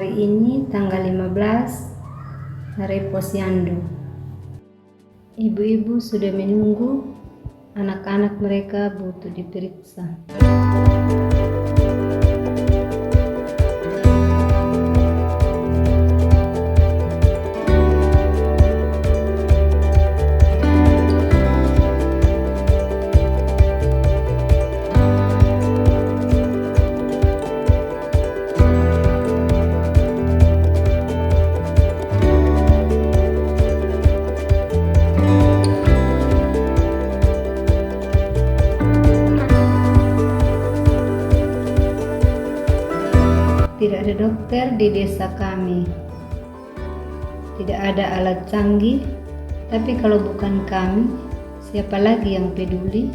Hari ini tanggal 15 hari Posyandu. Ibu-ibu sudah menunggu anak-anak mereka butuh diperiksa. Tidak ada dokter di desa kami. Tidak ada alat canggih, tapi kalau bukan kami, siapa lagi yang peduli?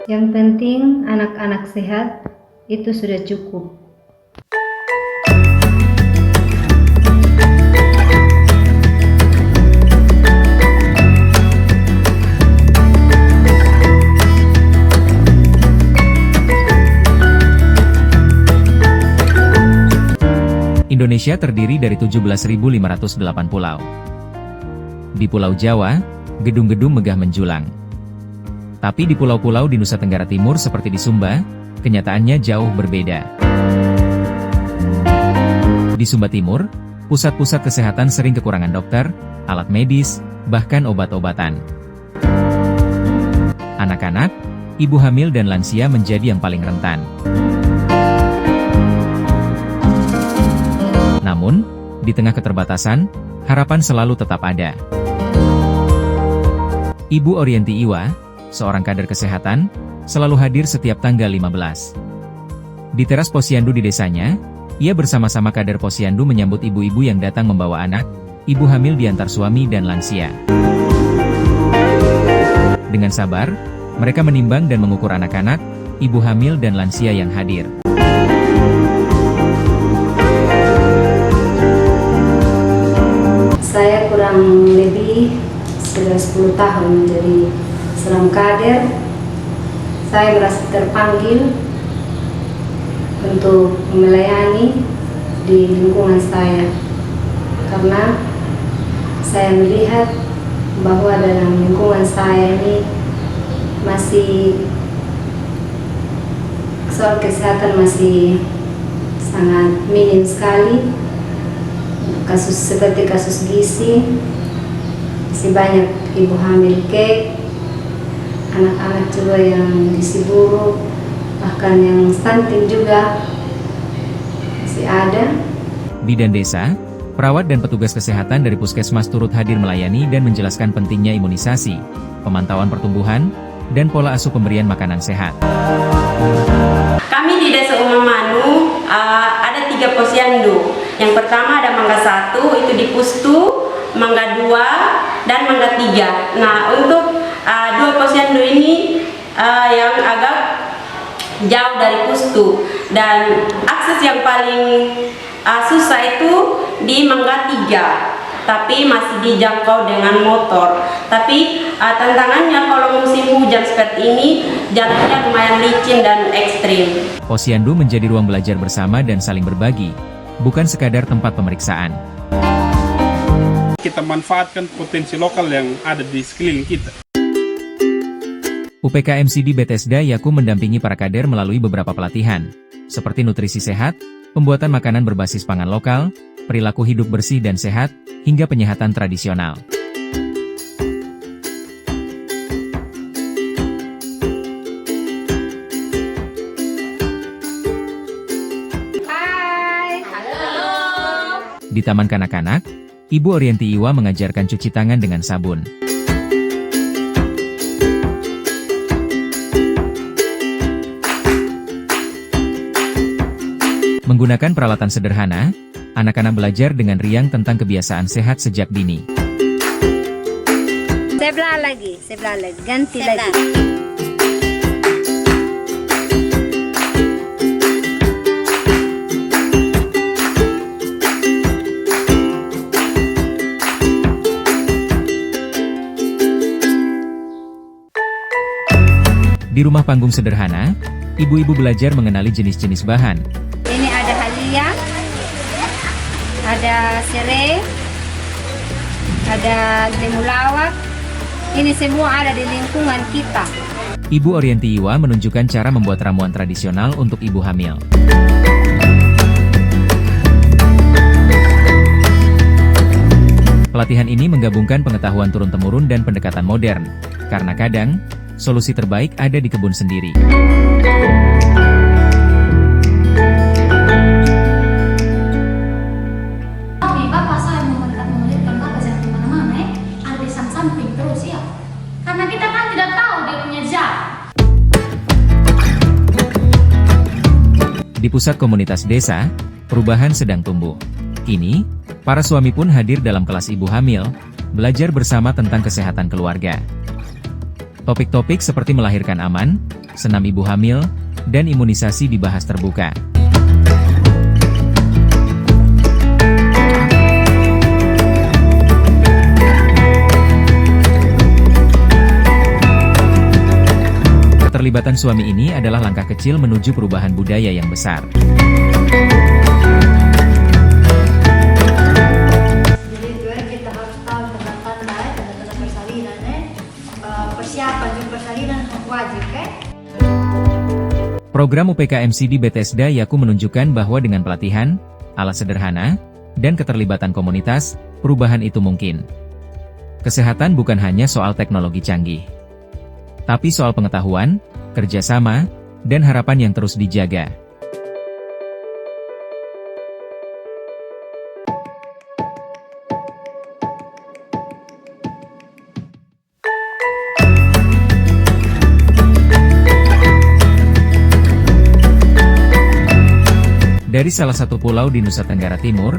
Yang penting anak-anak sehat, itu sudah cukup. Indonesia terdiri dari 17.508 pulau. Di Pulau Jawa, gedung-gedung megah menjulang. Tapi di pulau-pulau di Nusa Tenggara Timur seperti di Sumba, kenyataannya jauh berbeda. Di Sumba Timur, pusat-pusat kesehatan sering kekurangan dokter, alat medis, bahkan obat-obatan. Anak-anak, ibu hamil dan lansia menjadi yang paling rentan. Namun, di tengah keterbatasan, harapan selalu tetap ada. Ibu Orienti Iwa, seorang kader kesehatan, selalu hadir setiap tanggal 15. Di teras posyandu di desanya, ia bersama-sama kader posyandu menyambut ibu-ibu yang datang membawa anak, ibu hamil diantar suami dan lansia. Dengan sabar, mereka menimbang dan mengukur anak-anak, ibu hamil dan lansia yang hadir. Saya kurang lebih sudah 10 tahun menjadi seorang kader. Saya merasa terpanggil untuk melayani di lingkungan saya, karena saya melihat bahwa dalam lingkungan saya ini masih soal kesehatan masih sangat minim sekali. Kasus seperti kasus gizi, masih banyak ibu hamil kek, anak-anak juga yang gizi buruk, bahkan yang stunting juga masih ada. Bidan desa, perawat dan petugas kesehatan dari puskesmas turut hadir melayani dan menjelaskan pentingnya imunisasi, pemantauan pertumbuhan, dan pola asuh pemberian makanan sehat. Kami di Desa Umamanu ada 3 posyandu. Yang pertama ada Mangga 1, itu di Pustu, Mangga 2, dan Mangga 3. Nah, untuk 2 posyandu ini yang agak jauh dari Pustu, dan akses yang paling susah itu di Mangga 3, tapi masih dijangkau dengan motor. Tapi tantangannya kalau musim hujan seperti ini, jalannya lumayan licin dan ekstrim. Posyandu menjadi ruang belajar bersama dan saling berbagi, bukan sekadar tempat pemeriksaan. Kita manfaatkan potensi lokal yang ada di sekeliling kita. UPK MCD Bethesda Yakum mendampingi para kader melalui beberapa pelatihan, seperti nutrisi sehat, pembuatan makanan berbasis pangan lokal, perilaku hidup bersih dan sehat, hingga penyehatan tradisional. Di Taman Kanak-kanak, Ibu Orienti Iwa mengajarkan cuci tangan dengan sabun. Menggunakan peralatan sederhana, anak-anak belajar dengan riang tentang kebiasaan sehat sejak dini. Sebelah lagi, ganti lagi. Di rumah panggung sederhana, ibu-ibu belajar mengenali jenis-jenis bahan. Ini ada halia, ada serai, ada temulawak. Ini semua ada di lingkungan kita. Ibu Orienti Iwa menunjukkan cara membuat ramuan tradisional untuk ibu hamil. Pelatihan ini menggabungkan pengetahuan turun-temurun dan pendekatan modern, karena kadang, solusi terbaik ada di kebun sendiri. Tapi Bapak saya memelihara Bapak jangan di mana-mana ya. Ada di samping terus ya. Karena kita kan tidak tahu dia punya zat. Di pusat komunitas desa, perubahan sedang tumbuh. Kini, para suami pun hadir dalam kelas ibu hamil, belajar bersama tentang kesehatan keluarga. Topik-topik seperti melahirkan aman, senam ibu hamil, dan imunisasi dibahas terbuka. Keterlibatan suami ini adalah langkah kecil menuju perubahan budaya yang besar. Jadi itu kita harus tahu tanda-tanda persalinan ya. Persiapan juga persalinan wajib kan. Program UPK MCD Bethesda Yaku menunjukkan bahwa dengan pelatihan, alat sederhana, dan keterlibatan komunitas, perubahan itu mungkin. Kesehatan bukan hanya soal teknologi canggih, tapi soal pengetahuan, kerjasama, dan harapan yang terus dijaga. Dari salah satu pulau di Nusa Tenggara Timur,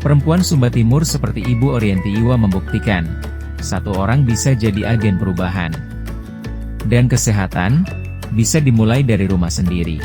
perempuan Sumba Timur seperti Ibu Orienti Iwa membuktikan, satu orang bisa jadi agen perubahan. Dan kesehatan, bisa dimulai dari rumah sendiri.